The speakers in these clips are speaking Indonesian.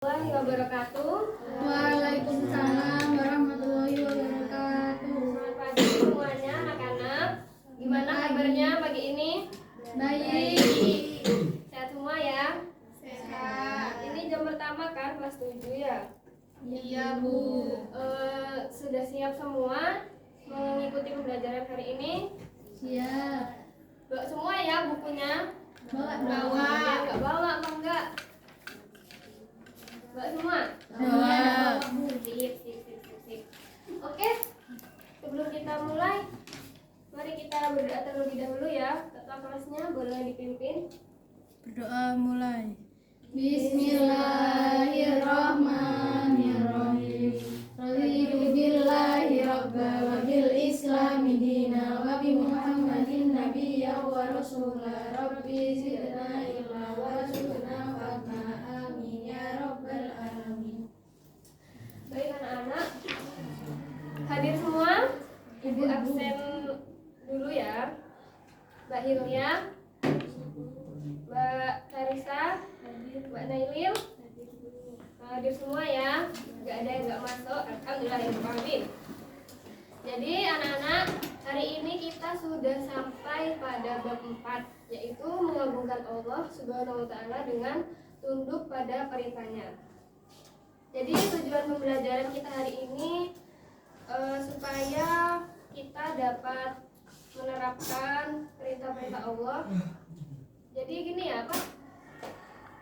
Warahmatullahi wabarakatuh. Waalaikumsalam warahmatullahi wabarakatuh. Selamat pagi semuanya anak-anak. Gimana kabarnya pagi ini? Baik. Sehat semua ya? Sehat. Ini jam pertama kan kelas 7 ya? Iya, Bu. Sudah siap semua mengikuti pembelajaran hari ini? Siap. Bawa semua ya bukunya? Bawa. Enggak bawa apa enggak? Bawa semua? Bawa. Sip. Oke, sebelum kita mulai, mari kita berdoa terlebih dahulu ya. Ketua kelasnya boleh dipimpin. Berdoa mulai. Bismillahirrahmanirrahim. Raditu billahi rabba wa bil islami dina wa bi Muhammadin nabiyya wa rasulah. Rabbi zidna ilma warzuqna fahma. Amin ya rabbal alamin. Baik anak-anak, hadir semua. Ibu absen dulu ya. Mbak Hilya, Mbak Karisa, Mbak Nailil, hadir semua ya. Gak ada yang gak masuk. Alhamdulillahirrahmanirrahim. Jadi anak-anak, hari ini kita sudah sampai pada bab 4, yaitu mengagungkan Allah Subhanahu wa Ta'ala dengan tunduk pada perintahnya. Jadi tujuan pembelajaran kita hari ini supaya kita dapat menerapkan perintah-perintah Allah. Jadi gini ya Pak,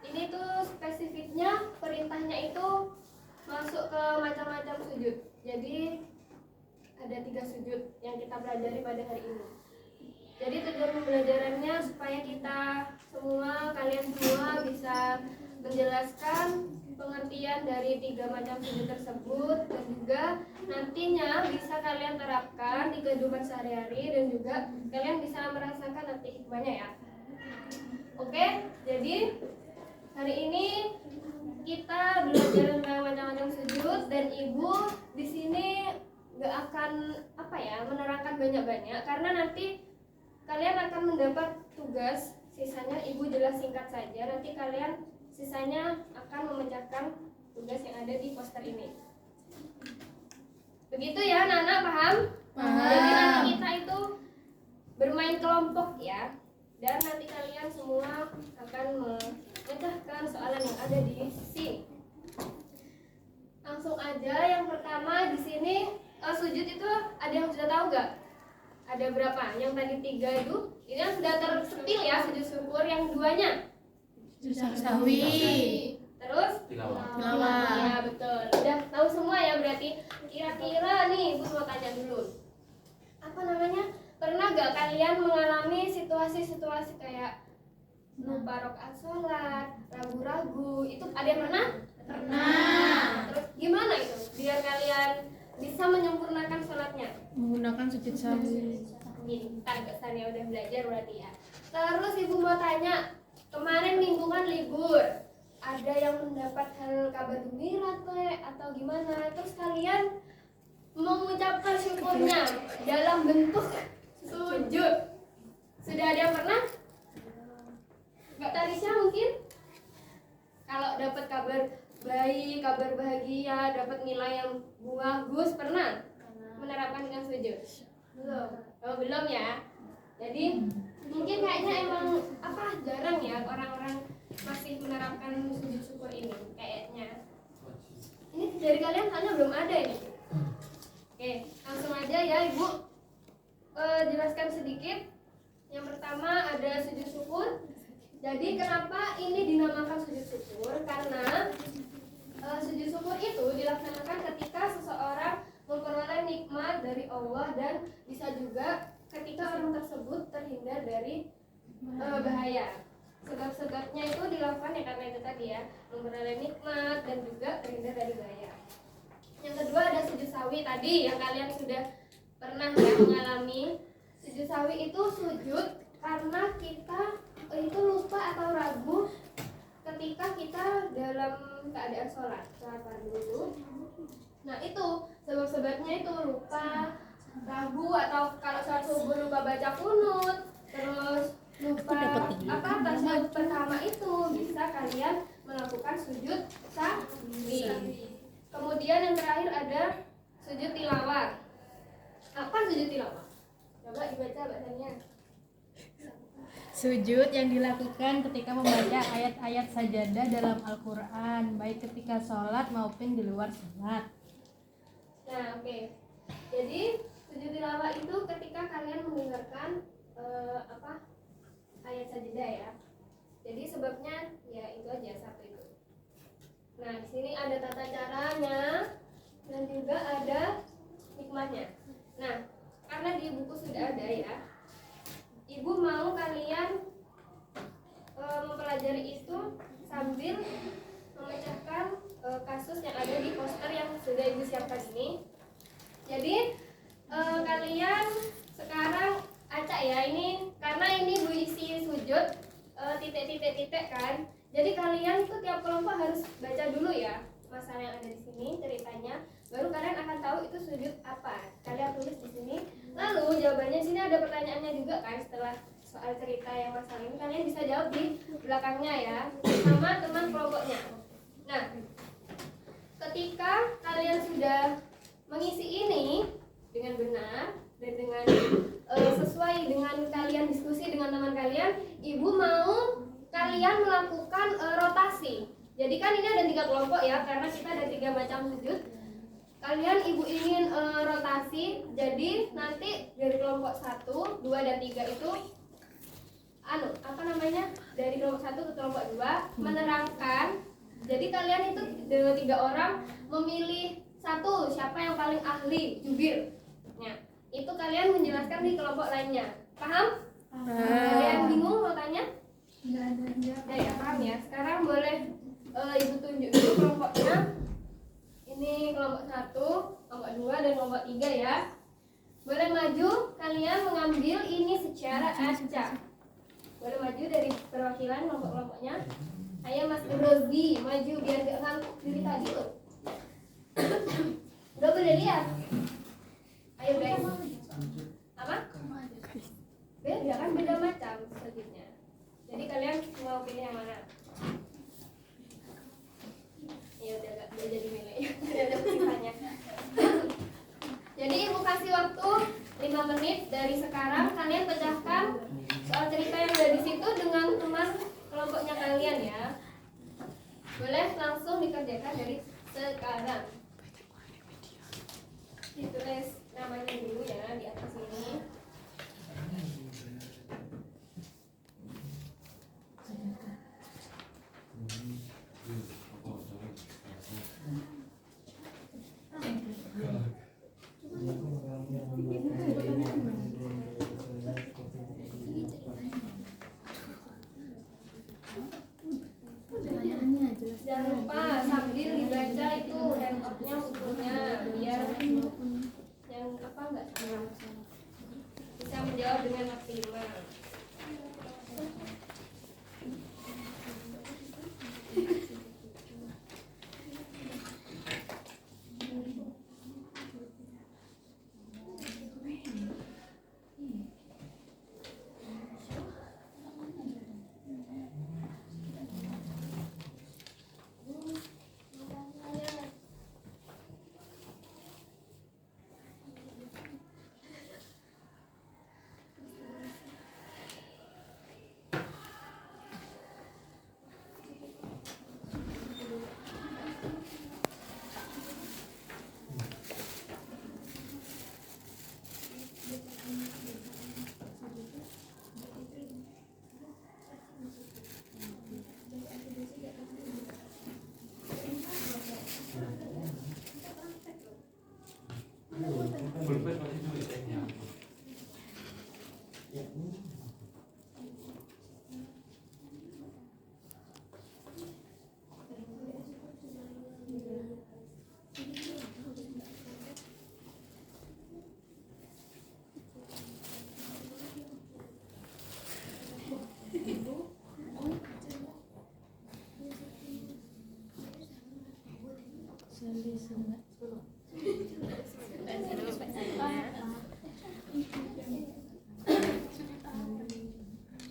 ini tuh spesifiknya perintahnya itu masuk ke macam-macam sujud. Jadi ada 3 sujud yang kita pelajari pada hari ini. Jadi tujuan pembelajarannya supaya kita semua, kalian semua bisa menjelaskan pengertian dari 3 macam sujud tersebut, dan juga nantinya bisa kalian terapkan di kehidupan sehari-hari, dan juga kalian bisa merasakan nanti hikmahnya ya. Oke, jadi hari ini kita belajar tentang macam-macam sujud, dan ibu di sini gak akan menerangkan banyak-banyak karena nanti kalian akan mendapat tugas. Sisanya ibu jelas singkat saja, nanti kalian sisanya akan memecahkan tugas yang ada di poster ini. Begitu ya anak-anak, paham? Jadi nanti kita itu bermain kelompok ya, dan nanti kalian semua akan memecahkan soalan yang ada di sini. Langsung aja, yang pertama di sini sujud itu ada yang sudah tahu nggak? Ada berapa? Yang tadi 3 itu, ini yang sudah tersepil ya, sujud syukur. Yang 2-nya Sahwi. Terus Tilawah. ya betul, udah tahu semua ya berarti. Kira-kira nih ibu mau tanya dulu, apa namanya, pernah gak kalian mengalami situasi-situasi kayak lupa rakaat sholat, ragu-ragu? Itu ada yang pernah? Pernah. Terus gimana itu biar kalian bisa menyempurnakan sholatnya? Menggunakan sujud sahwi. Pintar kesannya, udah belajar berarti ya. Terus ibu mau tanya, kemarin minggu kan libur, ada yang mendapat hal kabar gembira atau gimana? Terus kalian mengucapkan syukurnya dalam bentuk sujud. Sudah ada yang pernah? Mbak Tarisha mungkin? Kalau dapat kabar baik, kabar bahagia, dapat nilai yang bagus, pernah menerapkan dengan sujud? Belum. Oh, belum ya. Jadi mungkin kayaknya emang jarang ya orang-orang masih menerapkan sujud syukur ini kayaknya. Ini dari kalian soalnya belum ada ini. Oke, langsung aja ya ibu jelaskan sedikit. Yang pertama ada sujud syukur. Jadi kenapa ini dinamakan sujud syukur? Karena sujud syukur itu dilaksanakan ketika seseorang memperoleh nikmat dari Allah, dan bisa juga ketika orang tersebut terhindar dari bahaya. Sebab-sebabnya itu dilakukan ya karena itu tadi ya, memperoleh nikmat dan juga terhindar dari bahaya. Yang kedua ada sujud sawi tadi yang kalian sudah pernah ya mengalami. Sujud sawi itu sujud karena kita itu lupa atau ragu ketika kita dalam keadaan sholat fardu itu. Nah itu sebab-sebabnya itu lupa, ragu, atau kalau sholat subuh lupa baca kunut, terus lupa tasyahud pertama itu, bisa kalian melakukan sujud sahwi. Kemudian yang terakhir ada sujud tilawah. Apa sujud tilawah? Coba dibaca bacanya. Sujud yang dilakukan ketika membaca ayat-ayat sajadah dalam Al-Quran, baik ketika sholat maupun di luar sholat. Nah, oke. Jadi sujud tilawah itu ketika kalian mendengarkan ayat sajadah ya. Jadi sebabnya ya itu aja, satu itu. Nah, di sini ada tata caranya dan juga ada hikmahnya. Nah, karena di buku sudah ada ya, Ibu mau kalian mempelajari itu sambil memecahkan kasus yang ada di poster yang sudah Ibu siapkan ini. Jadi kalian sekarang acak ya, ini karena ini berisi sujud titik-titik kan. Jadi kalian itu tiap kelompok harus baca dulu ya masalah yang ada di sini ceritanya, baru kalian akan tahu itu sujud apa. Kalian tulis di sini. Lalu jawabannya sini ada pertanyaannya juga kan, setelah soal cerita yang masalah ini kalian bisa jawab di belakangnya ya sama teman kelompoknya. Nah, ketika kalian sudah mengisi ini dengan benar dan dengan sesuai dengan kalian diskusi dengan teman kalian, Ibu mau kalian melakukan rotasi. Jadi kan ini ada 3 kelompok ya, karena kita ada 3 macam sujud. Kalian Ibu ingin rotasi, jadi nanti dari kelompok 1, 2, dan 3 itu dari kelompok 1 ke kelompok 2 menerangkan. Jadi kalian itu 3 orang memilih satu, siapa yang paling ahli jubir. Nah, itu kalian menjelaskan di kelompok lainnya. Paham? Ada yang bingung mau tanya? Enggak ya, paham ya. Sekarang boleh Ibu tunjuk dulu kelompoknya. Ini kelompok 1, kelompok 2, dan kelompok 3 ya. Boleh maju, kalian mengambil ini secara acak. Boleh maju dari perwakilan kelompok-kelompoknya. Ayo Mas Rozi, maju biar gak ngantuk dari tadi loh. Udah boleh lihat? Ayo guys. Apa? Beda kan, beda macam sujudnya. Jadi kalian mau pilih yang mana? Ya udah jadi milih. Udah ada pilihannya. Jadi Ibu kasih waktu 5 menit dari sekarang, kalian pecahkan soal cerita yang ada di situ dengan teman kelompoknya kalian ya. Boleh langsung dikerjakan dari sekarang. Ditulis namanya dulu ya di atas ini. Jangan lupa sambil dibaca itu handphonenya bukunya biar yang nggak salah, bisa menjawab dengan maksimal.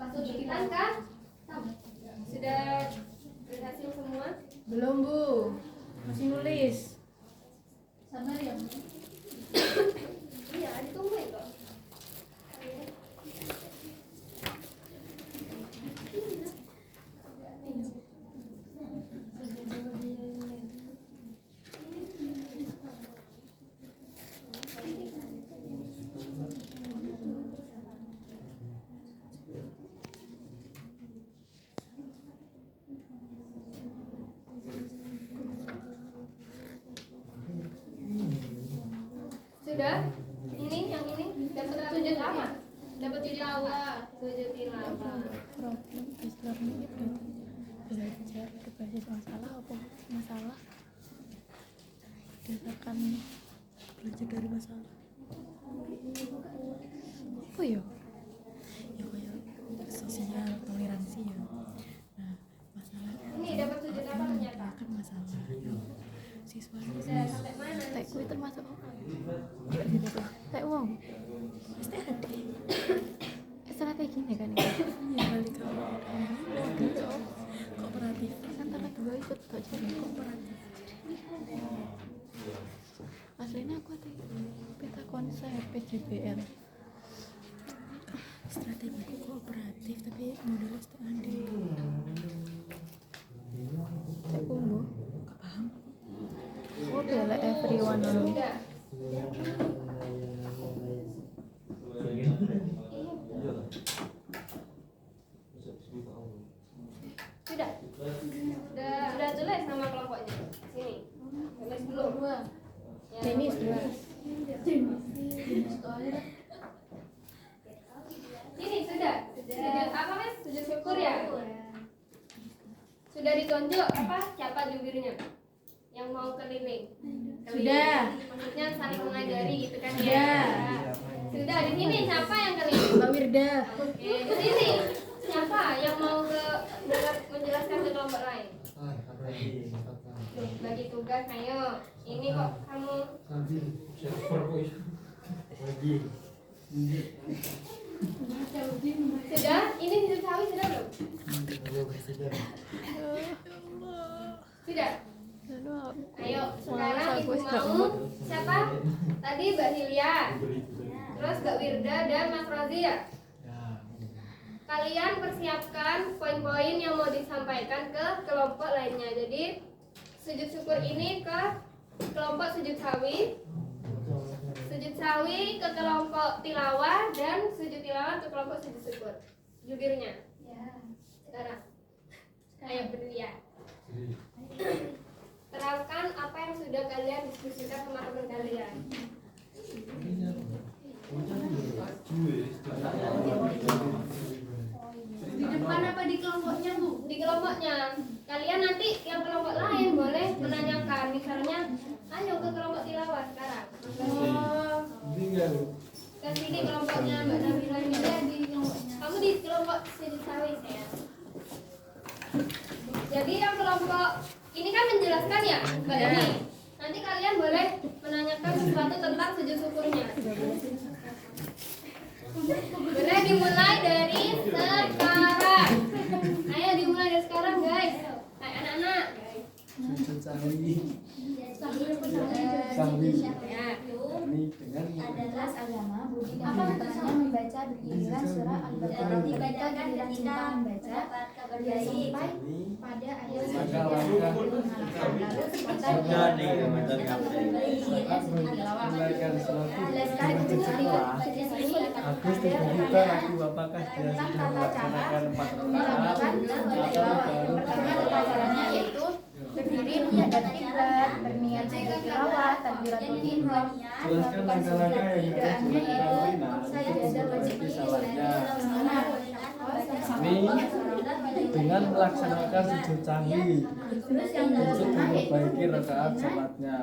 Pas ujian kan sudah berhasil semua. tulis. Sabar ya. Iya, ditungguin kok. Sudah? Ini yang ini dapat sujud apa? Dapat tilawah, sujud tilawah. Problem Islam itu belajar berbasis masalah apa masalah berdasarkan belajar dari masalah apa ya kayak sosial toleransi ya. Nah masalah Ini dapat sujud apa ternyata? kan masalah siswa Sudah sampai mana? tek kuwi termasuk tek wong pasti ada strategi nih kan ya balik ke kooperatif antara dua ikut tak jadi kooperatif aslinya aku ada peta konsep PJBL strategi kooperatif tapi modelnya setengah tak kumbu gak paham oh bela everyone Sudah. Sudah. Sudah tulis nama kelompoknya. Sini. Tulis dulu. Ya, Tenis kelompok dua. Ini sudah. Sujud apa Mas? Sujud syukur ya? Sudah ditunjuk apa? Siapa jubirnya? Yang mau keliling. Sudah. Maksudnya saling mengajari gitu kan Sudah. ya? Sudah. Di sini siapa yang keliling? Mbak Wirda Oke, di sini siapa yang mau menjelaskan ke kelompok lain? Bagi tugas, ayo. Ini kok kamu sudah? Ini diketahui sudah belum? Sudah. Ayo, sekarang ibu mau siapa? Tadi Mbak Hilya, terus Mbak Wirda dan Mas Rozi ya. Kalian persiapkan poin-poin yang mau disampaikan ke kelompok lainnya. Jadi sujud syukur ini ke kelompok sujud sawi ke kelompok tilawah, dan sujud tilawah ke kelompok sujud syukur. Jubirnya. Sekarang. Ayo berdiri ya. Terangkan apa yang sudah kalian diskusikan sama teman kalian. Di depan apa di kelompoknya, Bu? Di kelompoknya. Kalian nanti yang kelompok lain boleh menanyakan. Misalnya, ayo ke kelompok tilawah sekarang. Ke sini kelompoknya Mbak Nabila juga di kelompoknya. Kamu di kelompok sujud sawi ya. Jadi yang kelompok ini kan menjelaskan ya, Mbak Dani. Nanti kalian boleh menanyakan sesuatu tentang sujud syukurnya. Boleh dimulai dari sekarang. Ayo dimulai dari sekarang guys. Hai anak-anak. Ya. Adalah agama, budi dan pintarnya membaca berikhlas surah Al-Baqarah. Ketika giliran cinta membaca, dia sampai pada ayat lalu spontan jelaskan Agus dibuka lagu apakah dia sudah melaksanakan 4 rakaat atau baru pertama tata caranya yaitu berdiri menghadap kiblat, berniat sujud tilawah, takbiratul ihram, jelaskan langkah-langkah yang harus dilakukan sajadah wajib salahnya. Ini dengan melaksanakan sujud canggih terus yang untuk kedua yaitu memperbaiki rakaat salatnya.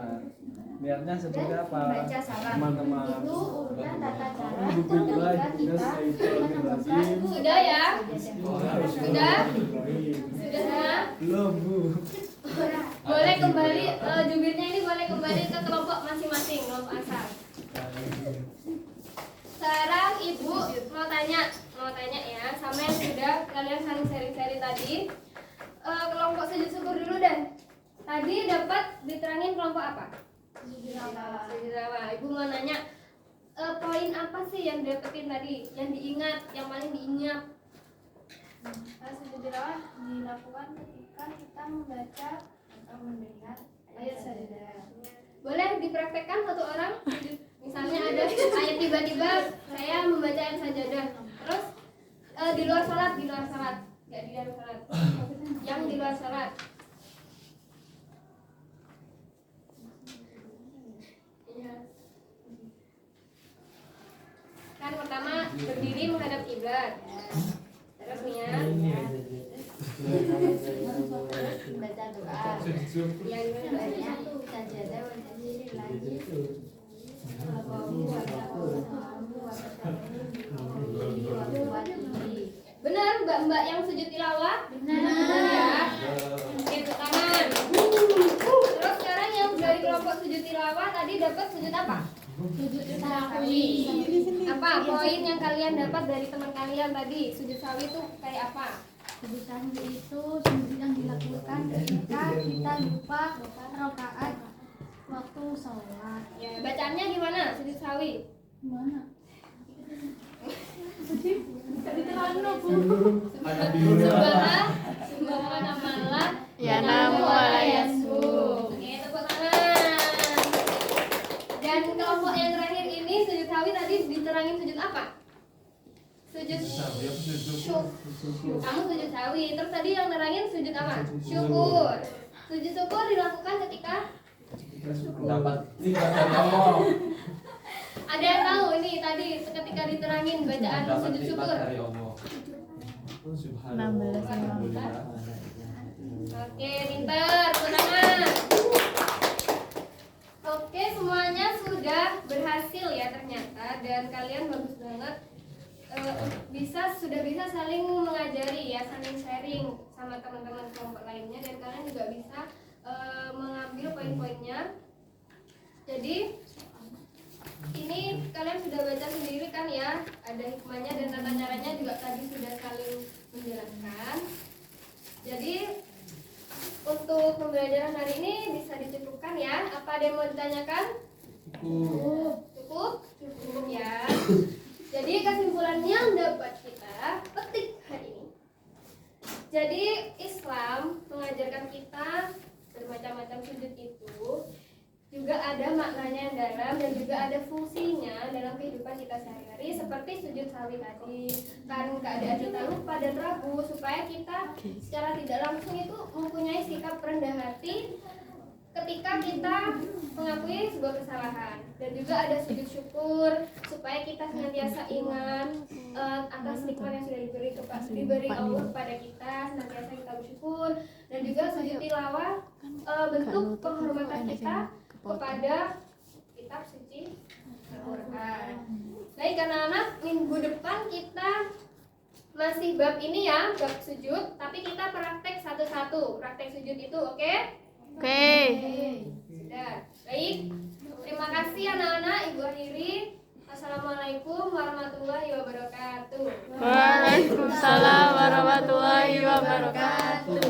Niatnya seperti apa, membaca salam. teman-teman? Itu urutan tata cara Alhamdulillah, ketika kita menemukan Sudah ya? Sudah? Sudah? Belum, Bu. Boleh kembali, jubirnya ini boleh kembali ke kelompok masing-masing, kelompok asal. Sekarang Ibu mau tanya ya, sama yang sudah kalian saling sharing-sharing tadi. Kelompok sujud syukur dulu deh. Tadi dapat diterangin kelompok apa? Sujud tilawah. Ibu mau nanya poin apa sih yang dapetin tadi? Yang diingat, yang paling diingat? Sujud tilawah dilakukan ketika kita membaca atau mendengar ayat sajadah. Boleh dipraktekkan satu orang? Misalnya ada ayat tiba-tiba saya membaca ayat sajadah. Terus di luar salat, nggak di dalam salat. Yang di luar salat. Iya. Kan pertama berdiri menghadap kiblat. Terus nih ya. Baca doa. Yang Doanya sajadah wa tasbih lagi. benar mbak-mbak yang sujud tilawah? Benar ya. Oke, tepuk tangan. Terus sekarang yang dari kelompok sujud tilawah tadi dapat sujud apa? Sujud sawi. Apa poin yang kalian dapat dari teman kalian tadi? Sujud sawi itu kayak apa? Sujud sawi itu sujud yang dilakukan ketika kita lupa rakaat waktu sholat. Ya, bacaannya gimana? Sujud sawi. Gimana? Subhanallah. Ya namu wala yasu. Oke, tepuk tangan. Dan kelompok yang terakhir ini sujud sawi tadi diterangin sujud apa? Sujud syukur. Kamu sujud sawi. Terus tadi yang nerangin sujud apa? Syukur. Sujud syukur dilakukan ketika Dapat dari Allah. ada yang tahu ini tadi ketika diterangin bacaan sujud syukur. Dari Allah. Subhanallah. Alhamdulillah. Oke, pintar, tenang. Oke, semuanya sudah berhasil ya ternyata dan kalian bagus banget. Sudah bisa saling mengajari ya, saling sharing sama teman-teman kelompok lainnya dan kalian juga bisa mengambil poin-poinnya. Jadi ini kalian sudah baca sendiri kan ya, ada hikmahnya dan tata caranya juga tadi sudah saling menjelaskan. Jadi untuk pembelajaran hari ini bisa dicukupkan ya. Apa ada yang mau ditanyakan? Cukup? Cukup ya. Jadi kesimpulannya yang dapat kita petik hari ini. Jadi Islam mengajarkan kita bermacam-macam sujud itu juga ada maknanya yang dalam dan juga ada fungsinya dalam kehidupan kita sehari-hari seperti sujud sawi tadi kan keadaan kita lupa dan ragu supaya kita secara tidak langsung itu mempunyai sikap rendah hati ketika kita mengakui sebuah kesalahan dan juga ada sujud syukur supaya kita senantiasa ingat atas nikmat yang sudah diberi Allah kepada kita, senantiasa kita bersyukur dan juga sujud tilawah bentuk penghormatan kita kepada kitab suci Al-Quran. Baik anak-anak, minggu depan kita masih bab ini ya, bab sujud, tapi kita praktek satu-satu. Praktek sujud itu oke? Oke. Sudah. Baik. Terima kasih anak-anak, Ibu akhiri. Assalamualaikum warahmatullahi wabarakatuh. Waalaikumsalam warahmatullahi wabarakatuh.